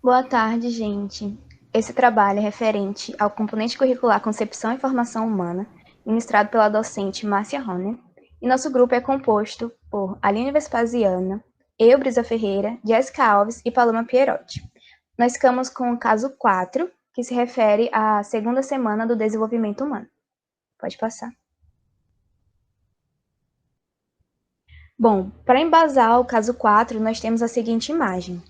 Boa tarde, gente. Esse trabalho é referente ao componente curricular Concepção e Formação Humana, ministrado pela docente Márcia Roner, e nosso grupo é composto por Aline Vespasiana, eu, Brisa Ferreira, Jéssica Alves e Paloma Pierotti. Nós ficamos com o caso 4, que se refere à segunda semana do desenvolvimento humano. Pode passar. Bom, para embasar o caso 4, nós temos a seguinte imagem,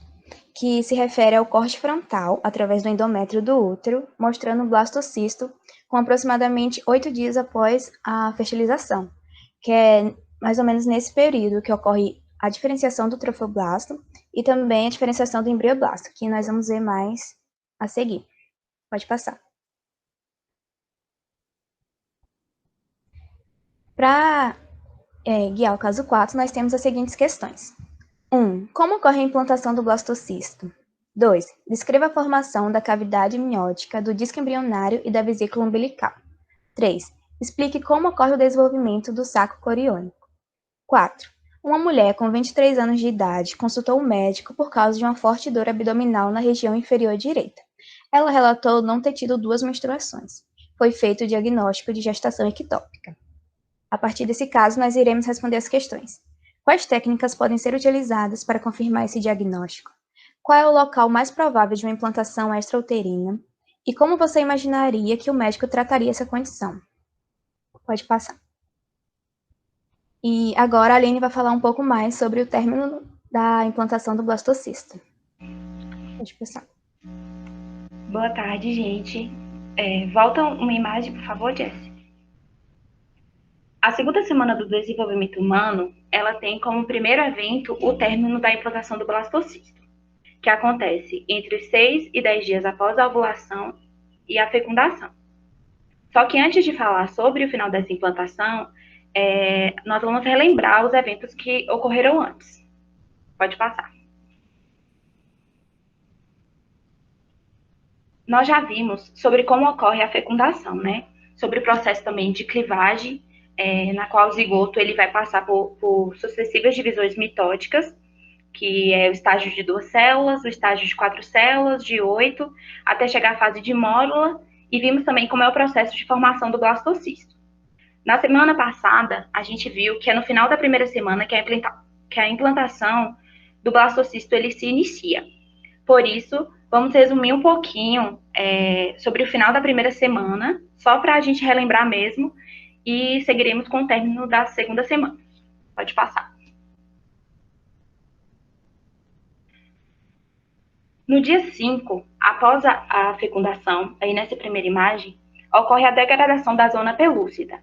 que se refere ao corte frontal através do endométrio do útero, mostrando o blastocisto com aproximadamente 8 dias após a fertilização, que é mais ou menos nesse período que ocorre a diferenciação do trofoblasto e também a diferenciação do embrioblasto, que nós vamos ver mais a seguir. Pode passar. Para guiar o caso 4, nós temos as seguintes questões. 1. Como ocorre a implantação do blastocisto? 2. Descreva a formação da cavidade amniótica, do disco embrionário e da vesícula umbilical. 3. Explique como ocorre o desenvolvimento do saco coriônico. 4. Uma mulher com 23 anos de idade consultou o médico por causa de uma forte dor abdominal na região inferior direita. Ela relatou não ter tido 2 menstruações. Foi feito o diagnóstico de gestação ectópica. A partir desse caso, nós iremos responder as questões. Quais técnicas podem ser utilizadas para confirmar esse diagnóstico? Qual é o local mais provável de uma implantação extrauterina? E como você imaginaria que o médico trataria essa condição? Pode passar. E agora a Aline vai falar um pouco mais sobre o término da implantação do blastocisto. Pode passar. Boa tarde, gente. Volta uma imagem, por favor, Jess. A segunda semana do desenvolvimento humano, ela tem como primeiro evento o término da implantação do blastocisto, que acontece entre 6 e 10 dias após a ovulação e a fecundação. Só que antes de falar sobre o final dessa implantação, nós vamos relembrar os eventos que ocorreram antes. Pode passar. Nós já vimos sobre como ocorre a fecundação, né? Sobre o processo também de clivagem, na qual o zigoto ele vai passar por sucessivas divisões mitóticas, que é o estágio de 2 células, o estágio de 4 células, de 8, até chegar à fase de mórula, e vimos também como é o processo de formação do blastocisto. Na semana passada, a gente viu que é no final da primeira semana que a implantação do blastocisto ele se inicia. Por isso, vamos resumir um pouquinho sobre o final da primeira semana, só para a gente relembrar mesmo, e seguiremos com o término da segunda semana. Pode passar. No dia 5, após a fecundação, aí nessa primeira imagem, ocorre a degradação da zona pelúcida.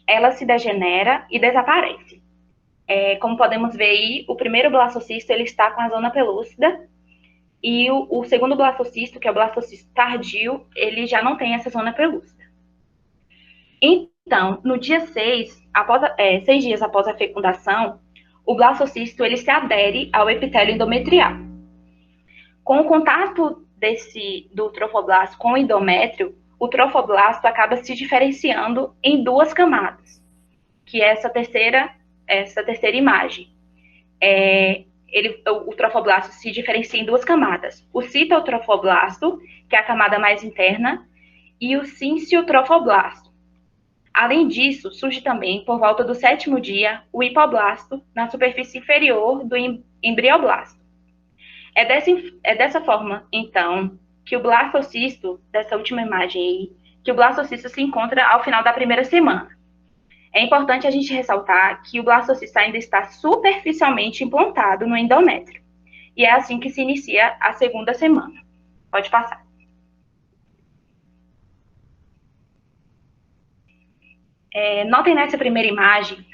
Ela se degenera e desaparece. Como podemos ver aí, o primeiro blastocisto ele está com a zona pelúcida, e o segundo blastocisto, que é o blastocisto tardio, ele já não tem essa zona pelúcida. Então, no dia 6, 6 dias após a fecundação, o blastocisto ele se adere ao epitélio endometrial. Com o contato do trofoblasto com o endométrio, o trofoblasto acaba se diferenciando em 2 camadas, que é essa terceira imagem. O trofoblasto se diferencia em 2 camadas. O citotrofoblasto, que é a camada mais interna, e o sinciotrofoblasto. Além disso, surge também, por volta do 7º dia, o hipoblasto, na superfície inferior do embrioblasto. É dessa forma, então, que o blastocisto, dessa última imagem aí, que o blastocisto se encontra ao final da primeira semana. É importante a gente ressaltar que o blastocisto ainda está superficialmente implantado no endométrio. E é assim que se inicia a segunda semana. Pode passar. Notem nessa primeira imagem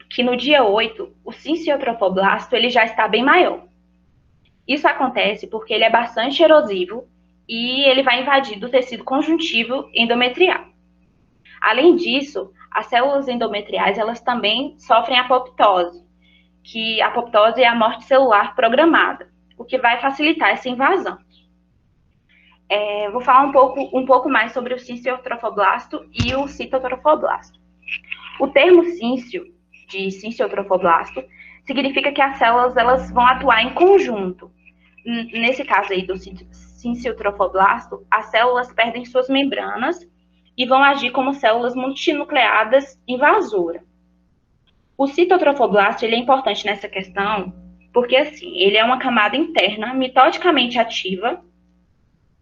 que no dia 8, o sinciotrofoblasto ele já está bem maior. Isso acontece porque ele é bastante erosivo e ele vai invadir do tecido conjuntivo endometrial. Além disso, as células endometriais elas também sofrem apoptose, que a apoptose é a morte celular programada, o que vai facilitar essa invasão. Vou falar um pouco mais sobre o sinciotrofoblasto e o citotrofoblasto. O termo cíncio, de sinciotrofoblasto, significa que as células elas vão atuar em conjunto, nesse caso aí do sinciotrofoblasto, as células perdem suas membranas e vão agir como células multinucleadas invasoras. O citotrofoblasto ele é importante nessa questão porque, assim, ele é uma camada interna mitodicamente ativa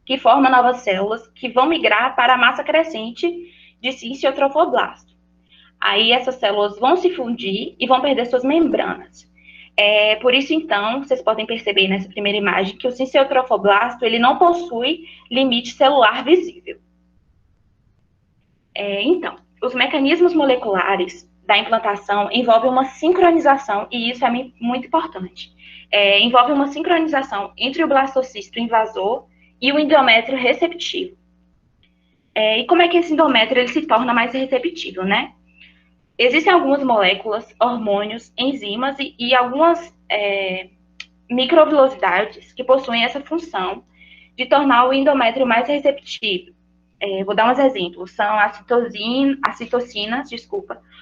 que forma novas células que vão migrar para a massa crescente de sinciotrofoblasto. Aí essas células vão se fundir e vão perder suas membranas. Por isso, então, vocês podem perceber nessa primeira imagem que o sinciotrofoblasto ele não possui limite celular visível. Então, os mecanismos moleculares da implantação envolvem uma sincronização, e isso é muito importante. Envolve uma sincronização entre o blastocisto invasor e o endométrio receptivo. E como é que esse endométrio ele se torna mais receptivo, né? Existem algumas moléculas, hormônios, enzimas e algumas microvilosidades que possuem essa função de tornar o endométrio mais receptivo. Vou dar uns exemplos. São as citocinas,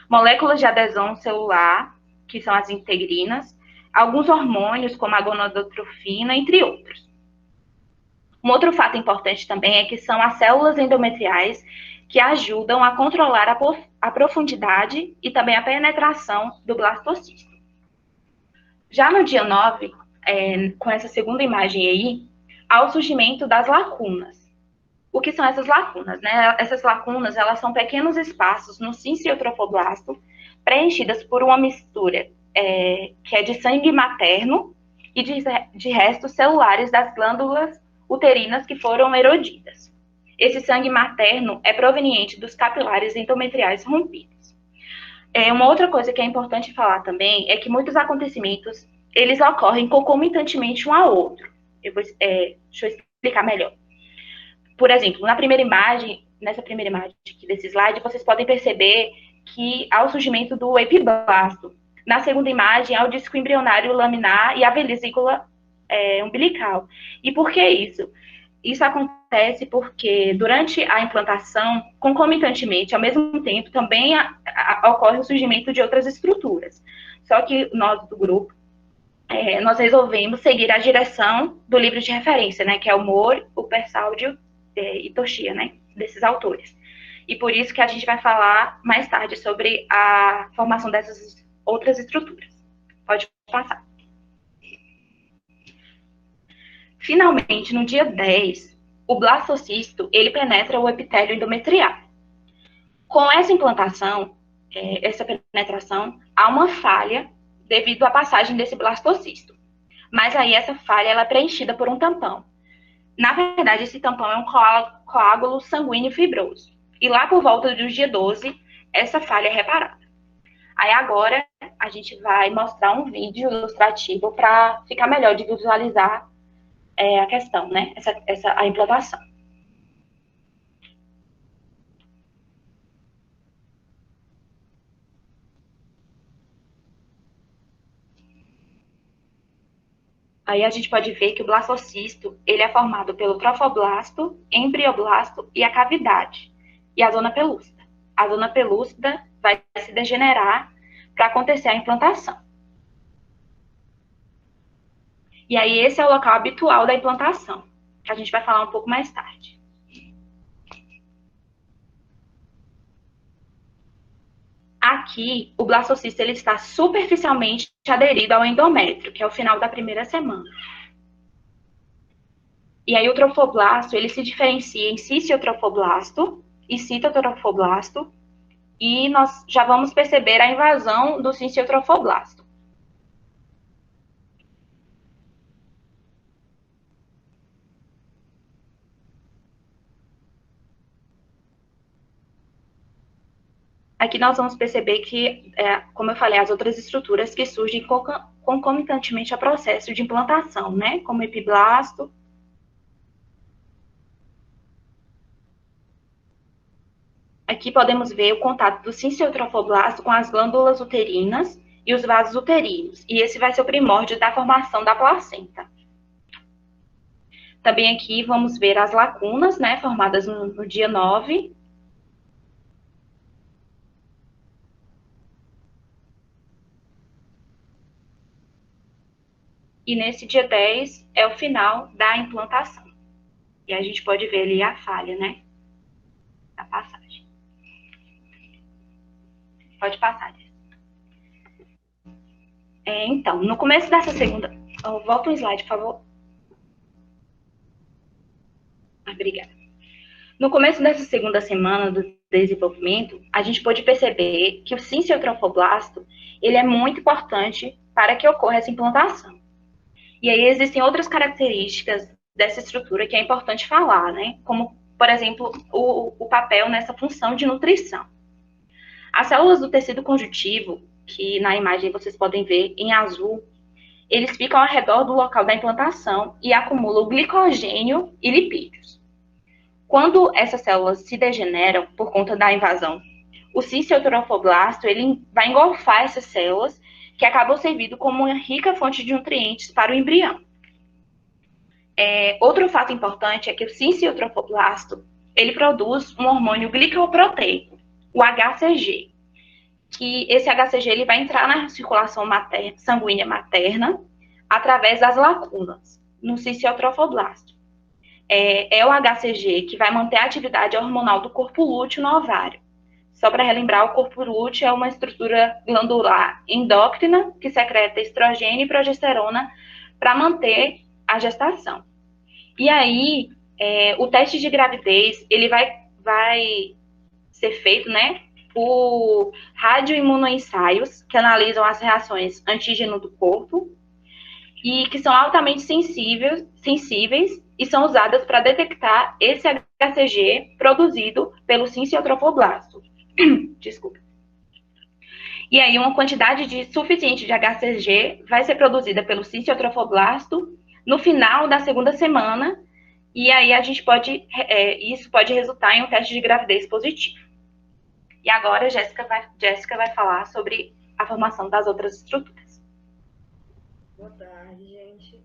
moléculas de adesão celular, que são as integrinas, alguns hormônios, como a gonadotrofina, entre outros. Um outro fato importante também é que são as células endometriais que ajudam a controlar a profundidade e também a penetração do blastocisto. Já no dia 9, com essa segunda imagem aí, há o surgimento das lacunas. O que são essas lacunas, né? Essas lacunas, elas são pequenos espaços no sinciotrofoblasto preenchidas por uma mistura que é de sangue materno e de restos celulares das glândulas uterinas que foram erodidas. Esse sangue materno é proveniente dos capilares endometriais rompidos. Uma outra coisa que é importante falar também é que muitos acontecimentos, eles ocorrem concomitantemente um ao outro. Deixa eu explicar melhor. Por exemplo, nessa primeira imagem aqui desse slide, vocês podem perceber que há o surgimento do epiblasto. Na segunda imagem, há o disco embrionário laminar e a vesícula umbilical. E por que isso? Isso acontece porque durante a implantação, concomitantemente, ao mesmo tempo, também ocorre o surgimento de outras estruturas. Só que nós do grupo, nós resolvemos seguir a direção do livro de referência, né, que é o Moore, o Persaldio e Toshia, né, desses autores. E por isso que a gente vai falar mais tarde sobre a formação dessas outras estruturas. Pode passar. Finalmente, no dia 10, o blastocisto, ele penetra o epitélio endometrial. Com essa implantação, essa penetração, há uma falha devido à passagem desse blastocisto. Mas aí essa falha ela é preenchida por um tampão. Na verdade, esse tampão é um coágulo sanguíneo fibroso. E lá por volta do dia 12, essa falha é reparada. Aí agora a gente vai mostrar um vídeo ilustrativo para ficar melhor de visualizar a questão, né? A implantação. Aí a gente pode ver que o blastocisto, ele é formado pelo trofoblasto, embrioblasto e a cavidade, e a zona pelúcida. A zona pelúcida vai se degenerar para acontecer a implantação. E aí esse é o local habitual da implantação, que a gente vai falar um pouco mais tarde. Aqui, o blastocisto ele está superficialmente aderido ao endométrio, que é o final da primeira semana. E aí o trofoblasto, ele se diferencia em cinciotrofoblasto e citotrofoblasto, e nós já vamos perceber a invasão do cinciotrofoblasto. Aqui nós vamos perceber que, como eu falei, as outras estruturas que surgem concomitantemente ao processo de implantação, né? Como o epiblasto. Aqui podemos ver o contato do cinciotrofoblasto com as glândulas uterinas e os vasos uterinos. E esse vai ser o primórdio da formação da placenta. Também aqui vamos ver as lacunas, né? Formadas no dia 9. e nesse dia 10 é o final da implantação. E a gente pode ver ali a falha, né? Da passagem. Pode passar, Jess. Então, no começo dessa segunda... volta um slide, por favor. Obrigada. No começo dessa segunda semana do desenvolvimento, a gente pôde perceber que o sinciotrofoblasto ele é muito importante para que ocorra essa implantação. E aí existem outras características dessa estrutura que é importante falar, né? Como, por exemplo, o papel nessa função de nutrição. As células do tecido conjuntivo, que na imagem vocês podem ver em azul, eles ficam ao redor do local da implantação e acumulam glicogênio e lipídios. Quando essas células se degeneram por conta da invasão, o sinciotrofoblasto ele vai engolfar essas células, que acabam servindo como uma rica fonte de nutrientes para o embrião. Outro fato importante é que o sinciotrofoblasto ele produz um hormônio glicoproteico, o HCG, que esse HCG ele vai entrar na circulação sanguínea materna através das lacunas no sinciotrofoblasto. É o HCG que vai manter a atividade hormonal do corpo lúteo no ovário. Só para relembrar, o corpo lúteo é uma estrutura glandular endócrina que secreta estrogênio e progesterona para manter a gestação. E aí, o teste de gravidez, ele vai ser feito, né, por radioimunoensaios, que analisam as reações antígeno do corpo, e que são altamente sensíveis e são usadas para detectar esse HCG produzido pelo sinciotrofoblasto. Desculpa. E aí, uma quantidade suficiente de HCG vai ser produzida pelo sinciotrofoblasto no final da segunda semana, e aí a gente isso pode resultar em um teste de gravidez positivo. E agora a Jéssica vai falar sobre a formação das outras estruturas. Boa tarde, gente.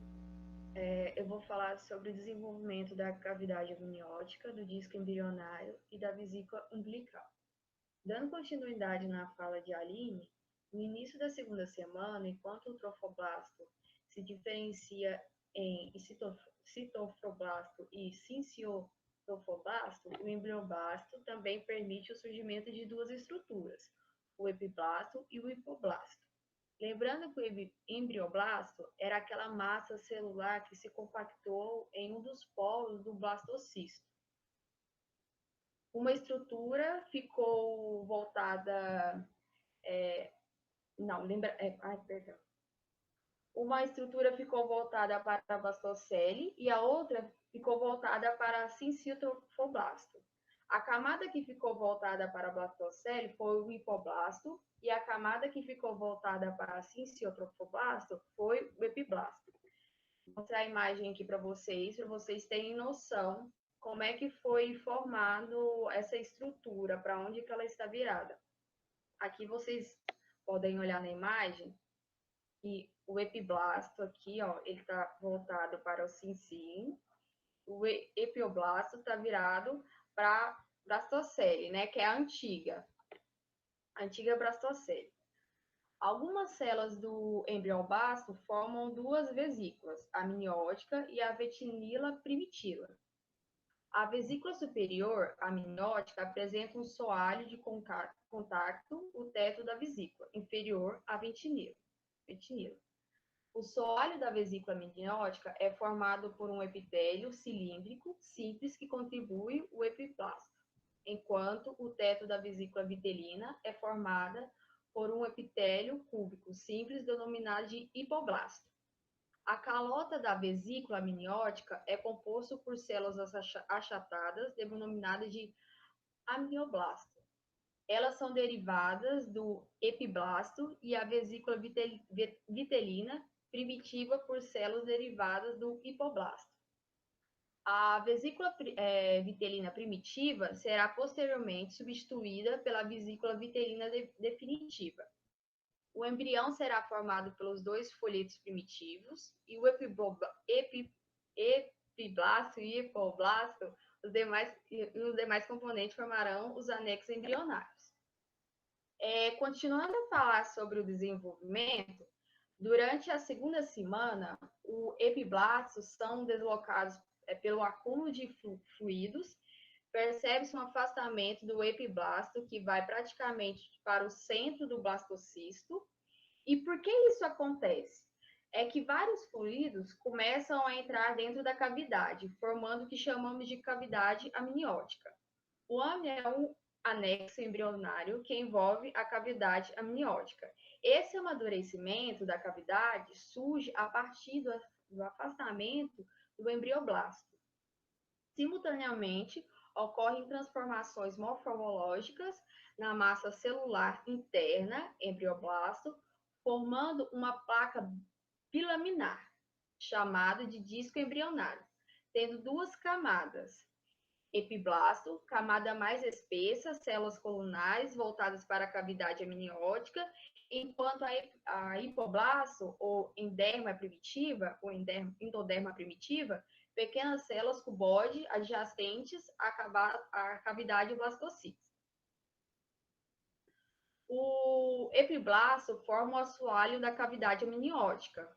Eu vou falar sobre o desenvolvimento da cavidade amniótica, do disco embrionário e da vesícula umbilical. Dando continuidade na fala de Aline, no início da segunda semana, enquanto o trofoblasto se diferencia em citofoblasto e sinciotofoblasto, o embrioblasto também permite o surgimento de duas estruturas, o epiblasto e o hipoblasto. Lembrando que o embrioblasto era aquela massa celular que se compactou em um dos polos do blastocisto. Uma estrutura ficou voltada... Uma estrutura ficou voltada para a blastocele e a outra ficou voltada para a sincitofoblasto. A camada que ficou voltada para a blastocele foi o hipoblasto e a camada que ficou voltada para a sincitofoblasto foi o epiblasto. Vou mostrar a imagem aqui para vocês terem noção como é que foi formado essa estrutura, para onde que ela está virada. Aqui vocês podem olhar na imagem que o epiblasto aqui, ó, ele está voltado para o cincin, o epioblasto está virado para a blastocele, né, que é a antiga blastocele. Algumas células do embrioblasto formam duas vesículas, a amniótica e a vetinila primitiva. A vesícula superior, a amniótica, apresenta um soalho de contato, o teto da vesícula, inferior à vetinila. O soalho da vesícula amniótica é formado por um epitélio cilíndrico simples que contribui o epiblasto, enquanto o teto da vesícula vitelina é formada por um epitélio cúbico simples denominado de hipoblasto. A calota da vesícula amniótica é composto por células achatadas, denominadas de amnioblasto. Elas são derivadas do epiblasto e a vesícula vitelina primitiva por células derivadas do hipoblasto. A vesícula vitelina primitiva será posteriormente substituída pela vesícula vitelina definitiva. O embrião será formado pelos dois folhetos primitivos e o epiblasto e hipoblasto, os demais componentes formarão os anexos embrionários. Continuando a falar sobre o desenvolvimento, Durante a segunda semana, os epiblastos são deslocados pelo acúmulo de fluidos. Percebe-se um afastamento do epiblasto que vai praticamente para o centro do blastocisto. E por que isso acontece? É que vários fluidos começam a entrar dentro da cavidade, formando o que chamamos de cavidade amniótica. O amnion é um anexo embrionário que envolve a cavidade amniótica. Esse amadurecimento da cavidade surge a partir do afastamento do embrioblasto. Simultaneamente, ocorrem transformações morfológicas na massa celular interna, embrioblasto, formando uma placa bilaminar, chamada de disco embrionário, tendo duas camadas. Epiblasto, camada mais espessa, células colunares voltadas para a cavidade amniótica, enquanto a hipoblasto, ou enderma primitiva, ou endoderma primitiva, pequenas células cuboide adjacentes à cavidade blastocítica. O epiblasto forma o assoalho da cavidade amniótica.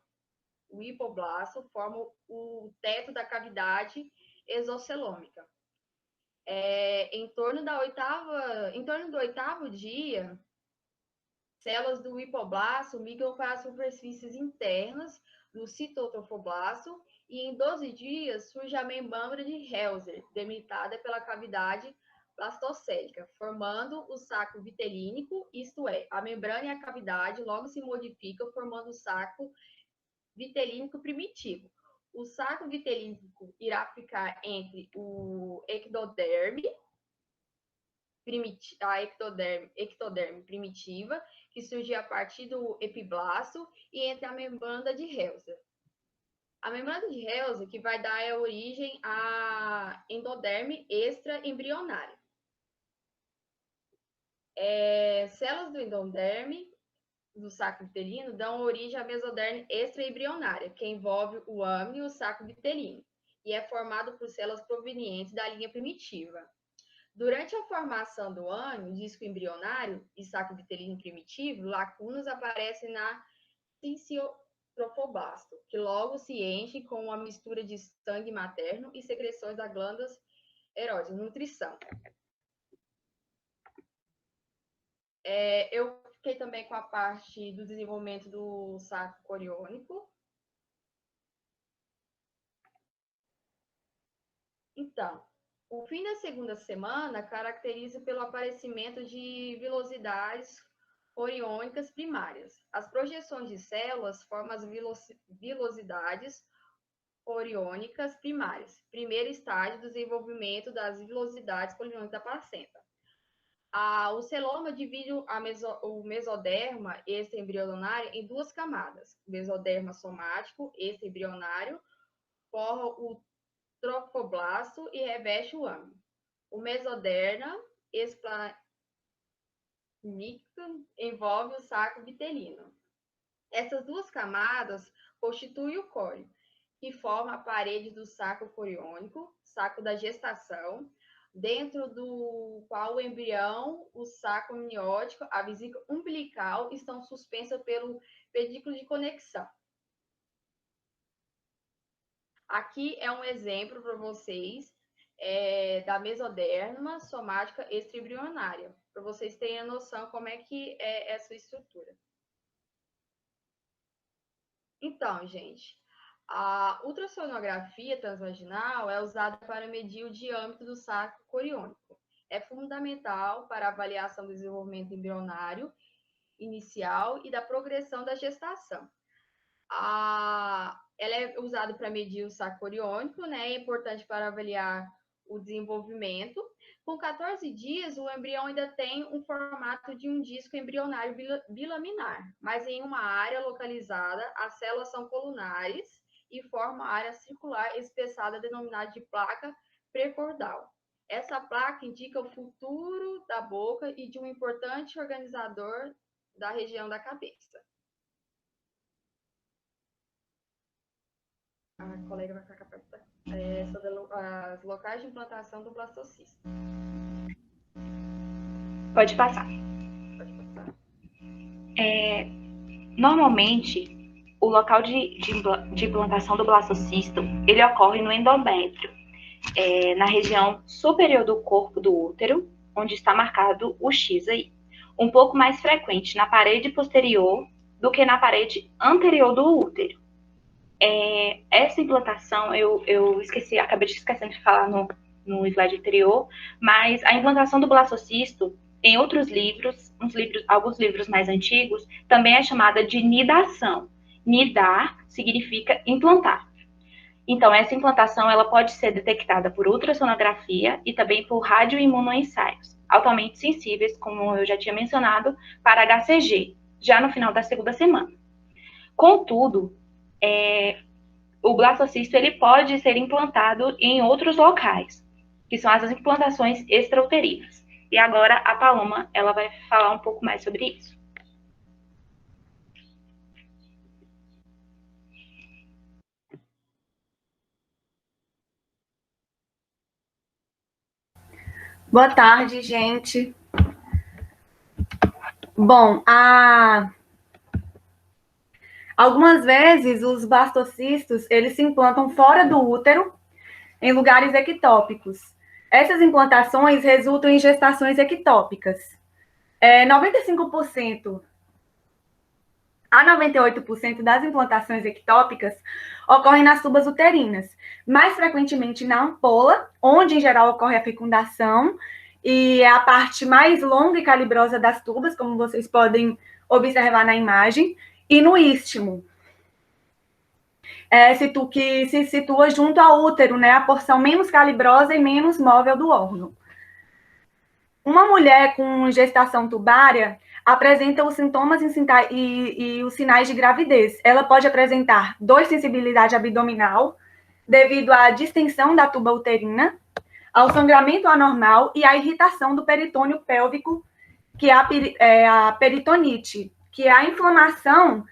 O hipoblasto forma o teto da cavidade exocelômica. Em torno do oitavo dia, células do hipoblasto migram para as superfícies internas do citotrofoblasto e em 12 dias surge a membrana de Helzer, delimitada pela cavidade blastocélica, formando o saco vitelínico, isto é, a membrana e a cavidade logo se modificam, formando o saco vitelínico primitivo. O saco vitelínico irá ficar entre o ectoderme, a ectoderme primitiva, que surgiu a partir do epiblasto, e entre a membrana de Helzer. A membrana de Helzer que vai dar origem à endoderme extraembrionária. Células do endoderme do saco vitelino dão origem à mesoderme extraembrionária, que envolve o âmnio e o saco vitelino, e é formado por células provenientes da linha primitiva. Durante a formação do âmnio, disco embrionário e saco vitelino primitivo, lacunas aparecem na cinciotropoblasto, que logo se enche com uma mistura de sangue materno e secreções das glândulas erógenas, nutrição. Eu fiquei também com a parte do desenvolvimento do saco coriônico. Então, o fim da segunda semana caracteriza pelo aparecimento de vilosidades coriônicas primárias. As projeções de células formam as vilosidades coriônicas primárias, primeiro estágio do desenvolvimento das vilosidades coriônicas da placenta. O celoma divide o mesoderma extraembrionário em duas camadas. O mesoderma somático extraembrionário forma o trofoblasto e reveste o âmnio. O mesoderma esplanítico envolve o saco vitelino. Essas duas camadas constituem o córeo, que forma a parede do saco coriônico, saco da gestação, dentro do qual o embrião, o saco amniótico, a vesícula umbilical estão suspensas pelo pedículo de conexão. Aqui é um exemplo para vocês da mesoderma somática extraembrionária, para vocês terem a noção como é que é essa estrutura. Então, gente, a ultrassonografia transvaginal é usada para medir o diâmetro do saco coriônico. É fundamental para a avaliação do desenvolvimento embrionário inicial e da progressão da gestação. Ela é usada para medir o saco coriônico, né? É importante para avaliar o desenvolvimento. Com 14 dias, o embrião ainda tem um formato de um disco embrionário bilaminar, mas em uma área localizada, as células são colunares e formam a área circular espessada denominada de placa pré-cordal. Essa placa indica o futuro da boca e de um importante organizador da região da cabeça. A colega vai ficar perto sobre os locais de implantação do blastocisto. Pode passar. Pode passar. Normalmente, o local de implantação do blastocisto, ele ocorre no endométrio, na região superior do corpo do útero, onde está marcado o X aí. Um pouco mais frequente na parede posterior do que na parede anterior do útero. Essa implantação, eu esqueci, acabei de esquecendo de falar no slide anterior, mas a implantação do blastocisto, em outros livros, alguns livros mais antigos, também é chamada de nidação. Nidar significa implantar. Então, essa implantação ela pode ser detectada por ultrassonografia e também por radioimunoensaios, altamente sensíveis, como eu já tinha mencionado, para HCG, já no final da segunda semana. Contudo, o blastocisto ele pode ser implantado em outros locais, que são as implantações extrauterinas. E agora a Paloma ela vai falar um pouco mais sobre isso. Boa tarde, gente. Bom, algumas vezes os blastocistos, eles se implantam fora do útero, em lugares ectópicos. Essas implantações resultam em gestações ectópicas. 95% a 98% das implantações ectópicas ocorrem nas tubas uterinas, mais frequentemente na ampola, onde em geral ocorre a fecundação, e é a parte mais longa e calibrosa das tubas, como vocês podem observar na imagem, e no istmo, que se situa junto ao útero, né, a porção menos calibrosa e menos móvel do órgão. Uma mulher com gestação tubária apresenta os sintomas e os sinais de gravidez. Ela pode apresentar dor e sensibilidade abdominal devido à distensão da tuba uterina, ao sangramento anormal e à irritação do peritônio pélvico, que é a peritonite, que é a inflamação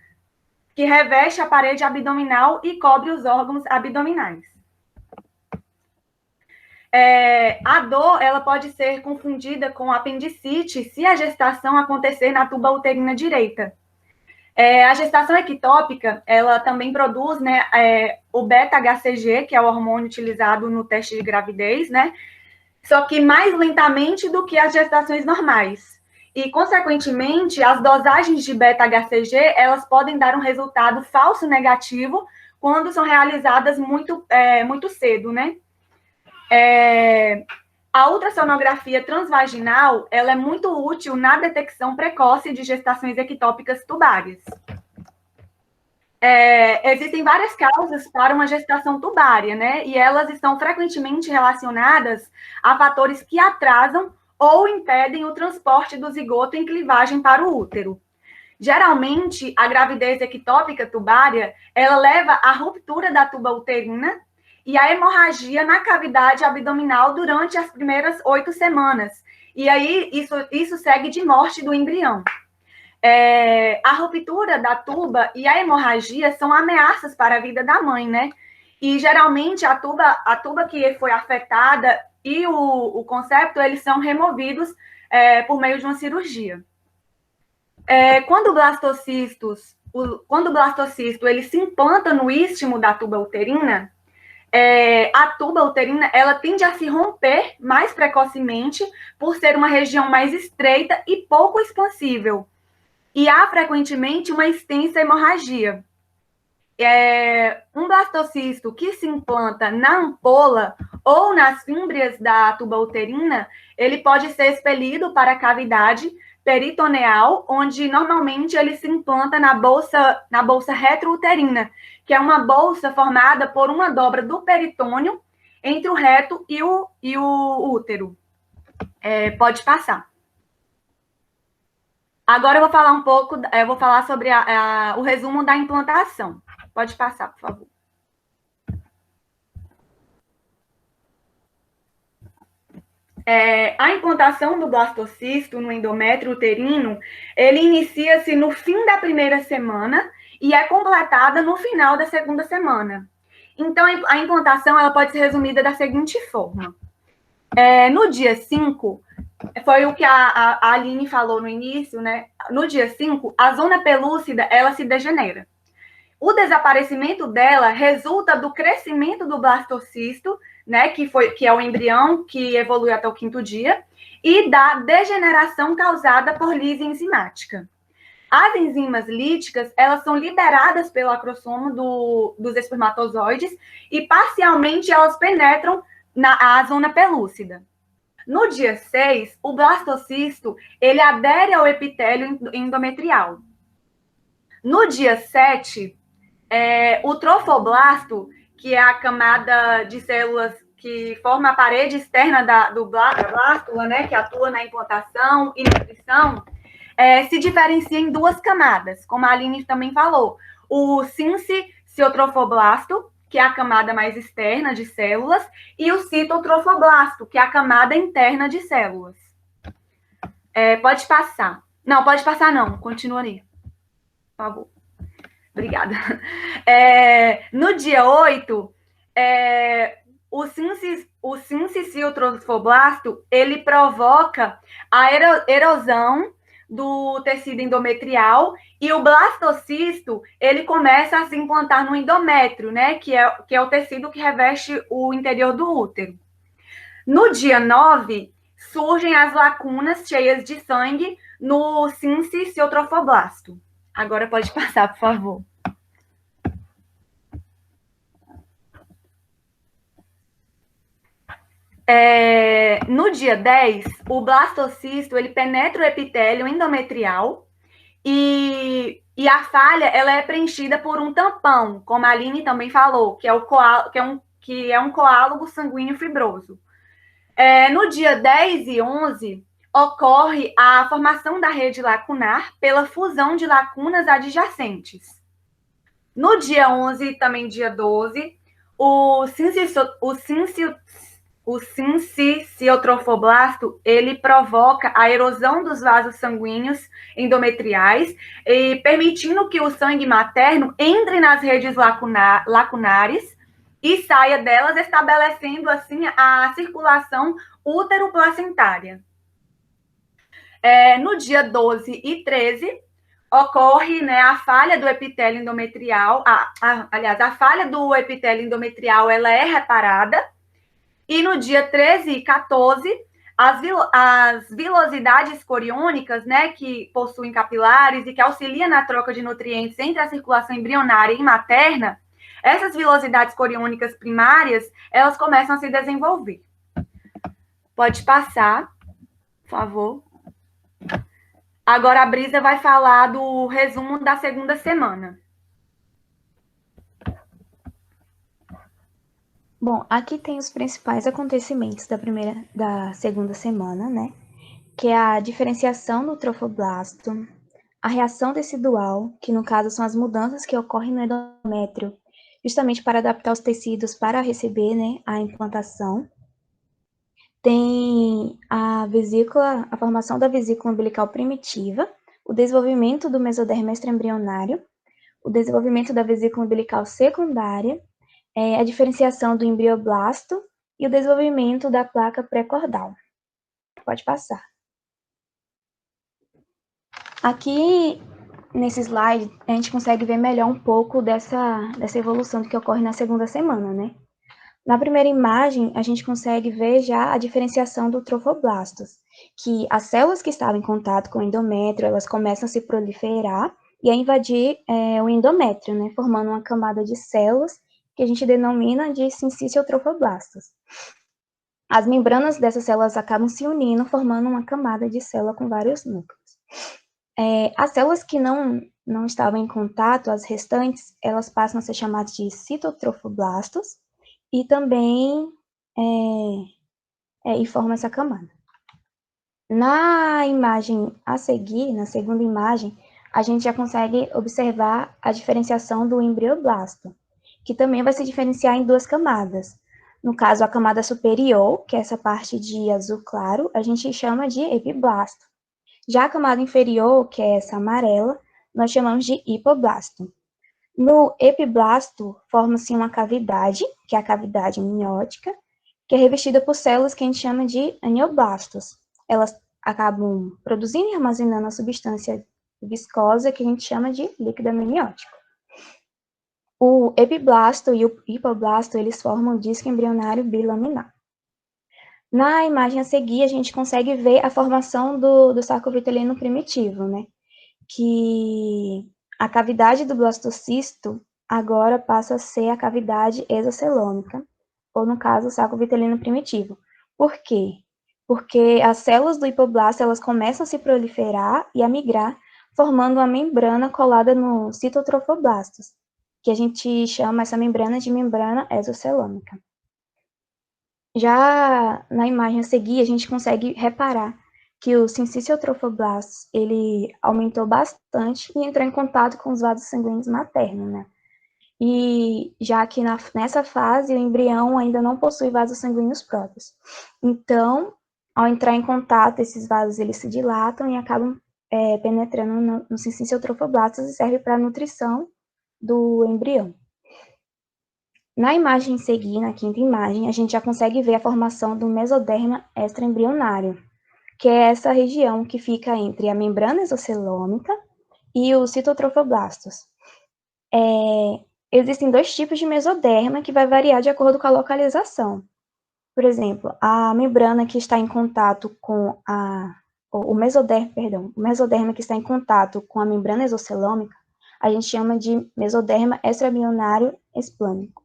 que reveste a parede abdominal e cobre os órgãos abdominais. A dor ela pode ser confundida com apendicite se a gestação acontecer na tuba uterina direita. A gestação ectópica, ela também produz, né, o beta-HCG, que é o hormônio utilizado no teste de gravidez, né, só que mais lentamente do que as gestações normais. E, consequentemente, as dosagens de beta-HCG, elas podem dar um resultado falso negativo quando são realizadas muito cedo, né? A ultrassonografia transvaginal, ela é muito útil na detecção precoce de gestações ectópicas tubárias. Existem várias causas para uma gestação tubária, né? E elas estão frequentemente relacionadas a fatores que atrasam ou impedem o transporte do zigoto em clivagem para o útero. Geralmente, a gravidez ectópica tubária, ela leva à ruptura da tuba uterina e à hemorragia na cavidade abdominal durante as primeiras 8 semanas. E aí, isso segue de morte do embrião. A ruptura da tuba e a hemorragia são ameaças para a vida da mãe, né? E, geralmente, a tuba que foi afetada e o concepto, eles são removidos por meio de uma cirurgia. Quando o blastocisto ele se implanta no istmo da tuba uterina, a tuba uterina ela tende a se romper mais precocemente por ser uma região mais estreita e pouco expansível. E há frequentemente uma extensa hemorragia. Um blastocisto que se implanta na ampola ou nas fímbrias da tuba uterina, ele pode ser expelido para a cavidade peritoneal, onde normalmente ele se implanta na bolsa retrouterina, que é uma bolsa formada por uma dobra do peritônio entre o reto e o útero. Pode passar. Agora eu vou falar sobre o resumo da implantação. Pode passar, por favor. A implantação do blastocisto no endométrio uterino, ele inicia-se no fim da primeira semana e é completada no final da segunda semana. Então, a implantação ela pode ser resumida da seguinte forma. No dia 5, foi o que a Aline falou no início, né? No dia 5, a zona pelúcida, ela se degenera. O desaparecimento dela resulta do crescimento do blastocisto, né, que é o embrião que evolui até o 5º dia, e da degeneração causada por lise enzimática. As enzimas líticas, elas são liberadas pelo acrossomo dos espermatozoides e parcialmente elas penetram na zona pelúcida. No dia 6, o blastocisto, ele adere ao epitélio endometrial. No dia 7, o trofoblasto, que é a camada de células que forma a parede externa da blástula, né, que atua na implantação e nutrição, se diferencia em 2 camadas, como a Aline também falou. O sinciciotropoblasto, que é a camada mais externa de células, e o citotrofoblasto, que é a camada interna de células. Pode passar. Não, pode passar não. Continua ali. Por favor. Obrigada. No dia 8, o sinciciotropoblasto, ele provoca a erosão do tecido endometrial e o blastocisto, ele começa a se implantar no endométrio, né, que é o tecido que reveste o interior do útero. No dia 9, surgem as lacunas cheias de sangue no sinciciotropoblasto. Agora pode passar, por favor. No dia 10, o blastocisto, ele penetra o epitélio endometrial e a falha, ela é preenchida por um tampão, como a Aline também falou, que é um coágulo sanguíneo fibroso. No dia 10 e 11, ocorre a formação da rede lacunar pela fusão de lacunas adjacentes. No dia 11 e também dia 12, o sinciciotropoblasto, ele provoca a erosão dos vasos sanguíneos endometriais, permitindo que o sangue materno entre nas redes lacunares e saia delas, estabelecendo, assim, a circulação útero-placentária. No dia 12 e 13, ocorre, né, a falha do epitélio endometrial, a falha do epitélio endometrial, ela é reparada, e no dia 13 e 14, as vilosidades coriônicas, né, que possuem capilares e que auxiliam na troca de nutrientes entre a circulação embrionária e materna, essas vilosidades coriônicas primárias, elas começam a se desenvolver. Pode passar, por favor. Agora a Brisa vai falar do resumo da 2ª semana. Bom, aqui tem os principais acontecimentos da 2ª semana, né? Que é a diferenciação do trofoblasto, a reação tecidual, que no caso são as mudanças que ocorrem no endométrio, justamente para adaptar os tecidos para receber, né, a implantação. Tem a formação da vesícula umbilical primitiva, o desenvolvimento do mesodermo extraembrionário, o desenvolvimento da vesícula umbilical secundária, a diferenciação do embrioblasto e o desenvolvimento da placa pré-cordal. Pode passar. Aqui, nesse slide, a gente consegue ver melhor um pouco dessa evolução que ocorre na 2ª semana, né? Na primeira imagem, a gente consegue ver já a diferenciação do trofoblastos, que as células que estavam em contato com o endométrio, elas começam a se proliferar e a invadir o endométrio, né, formando uma camada de células que a gente denomina de sinciciotrofoblastos. As membranas dessas células acabam se unindo, formando uma camada de célula com vários núcleos. As células que não estavam em contato, as restantes, elas passam a ser chamadas de citotrofoblastos, e também e forma essa camada. Na imagem a seguir, na 2ª imagem, a gente já consegue observar a diferenciação do embrioblasto, que também vai se diferenciar em 2 camadas. No caso, a camada superior, que é essa parte de azul claro, a gente chama de epiblasto. Já a camada inferior, que é essa amarela, nós chamamos de hipoblasto. No epiblasto, forma-se uma cavidade, que é a cavidade amniótica, que é revestida por células que a gente chama de anioblastos. Elas acabam produzindo e armazenando a substância viscosa que a gente chama de líquido amniótico. O epiblasto e o hipoblasto, eles formam o disco embrionário bilaminar. Na imagem a seguir, a gente consegue ver a formação do saco vitelino primitivo, né? Que a cavidade do blastocisto agora passa a ser a cavidade exocelômica, ou no caso, o saco vitelino primitivo. Por quê? Porque as células do hipoblasto, elas começam a se proliferar e a migrar, formando uma membrana colada no citotrofoblastos, que a gente chama essa membrana de membrana exocelômica. Já na imagem a seguir, a gente consegue reparar que o sinciciotropoblastos, ele aumentou bastante e entrou em contato com os vasos sanguíneos maternos, né? E já que nessa fase, o embrião ainda não possui vasos sanguíneos próprios. Então, ao entrar em contato, esses vasos eles se dilatam e acabam penetrando no sinciciotropoblastos e serve para a nutrição do embrião. Na imagem a seguir, na quinta imagem, a gente já consegue ver a formação do mesoderma extraembrionário, que é essa região que fica entre a membrana exocelômica e os citotrofoblastos. Existem dois tipos de mesoderma que vai variar de acordo com a localização. Por exemplo, a membrana que está em contato com o mesoderma que está em contato com a membrana exocelômica, a gente chama de mesoderma extraembrionário esplânico.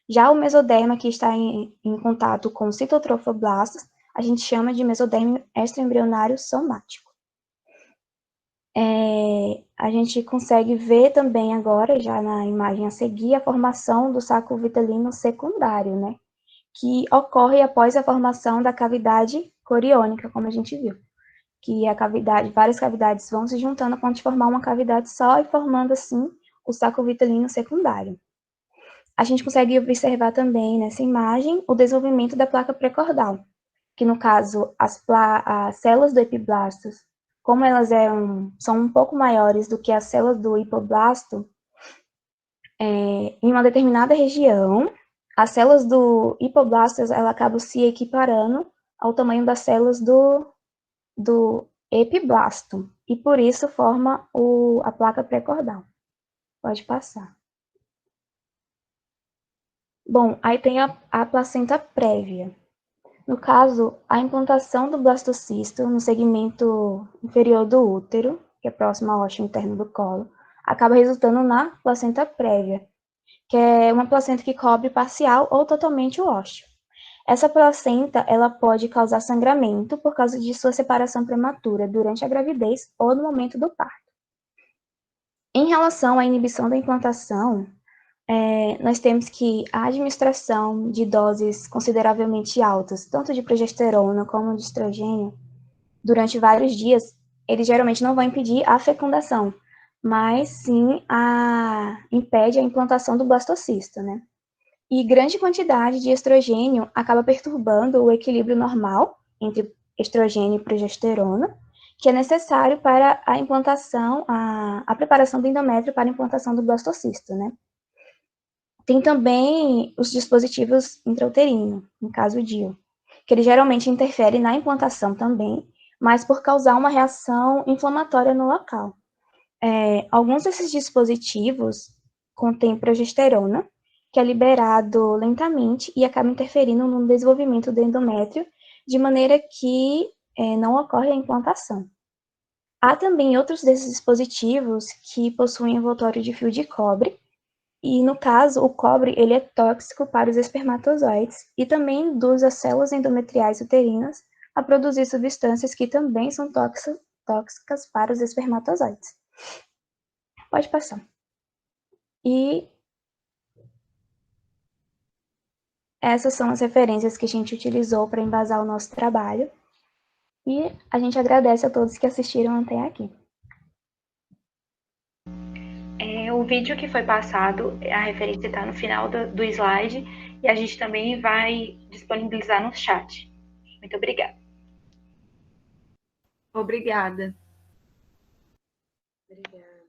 Já o mesoderma que está em contato com os citotrofoblastos, a gente chama de mesoderma extraembrionário somático. A gente consegue ver também agora, já na imagem a seguir, a formação do saco vitelino secundário, né? Que ocorre após a formação da cavidade coriônica, como a gente viu. Que várias cavidades vão se juntando a ponto de formar uma cavidade só e formando, assim, o saco vitelino secundário. A gente consegue observar também nessa imagem o desenvolvimento da placa pré-cordal, que no caso as células do epiblastos, como elas são um pouco maiores do que as células do hipoblasto, em uma determinada região, as células do hipoblasto elas acabam se equiparando ao tamanho das células do epiblasto, e por isso forma a placa pré-cordal. Pode passar. Bom, aí tem a placenta prévia. No caso, a implantação do blastocisto no segmento inferior do útero, que é próximo ao ósseo interno do colo, acaba resultando na placenta prévia, que é uma placenta que cobre parcial ou totalmente o ósseo. Essa placenta, ela pode causar sangramento por causa de sua separação prematura durante a gravidez ou no momento do parto. Em relação à inibição da implantação, nós temos que a administração de doses consideravelmente altas, tanto de progesterona como de estrogênio, durante vários dias, eles geralmente não vão impedir a fecundação, mas sim impede a implantação do blastocisto, né? E grande quantidade de estrogênio acaba perturbando o equilíbrio normal entre estrogênio e progesterona, que é necessário para a implantação, a preparação do endométrio para a implantação do blastocisto, né? Tem também os dispositivos intrauterinos, no caso o DIU, que ele geralmente interfere na implantação também, mas por causar uma reação inflamatória no local. Alguns desses dispositivos contêm progesterona, que é liberado lentamente e acaba interferindo no desenvolvimento do endométrio, de maneira que não ocorre a implantação. Há também outros desses dispositivos que possuem envoltório de fio de cobre, e, no caso, o cobre ele é tóxico para os espermatozoides e também induz as células endometriais uterinas a produzir substâncias que também são tóxicas para os espermatozoides. Pode passar. E essas são as referências que a gente utilizou para embasar o nosso trabalho. E a gente agradece a todos que assistiram até aqui. O vídeo que foi passado, a referência está no final do slide e a gente também vai disponibilizar no chat. Muito obrigada. Obrigada. Obrigada.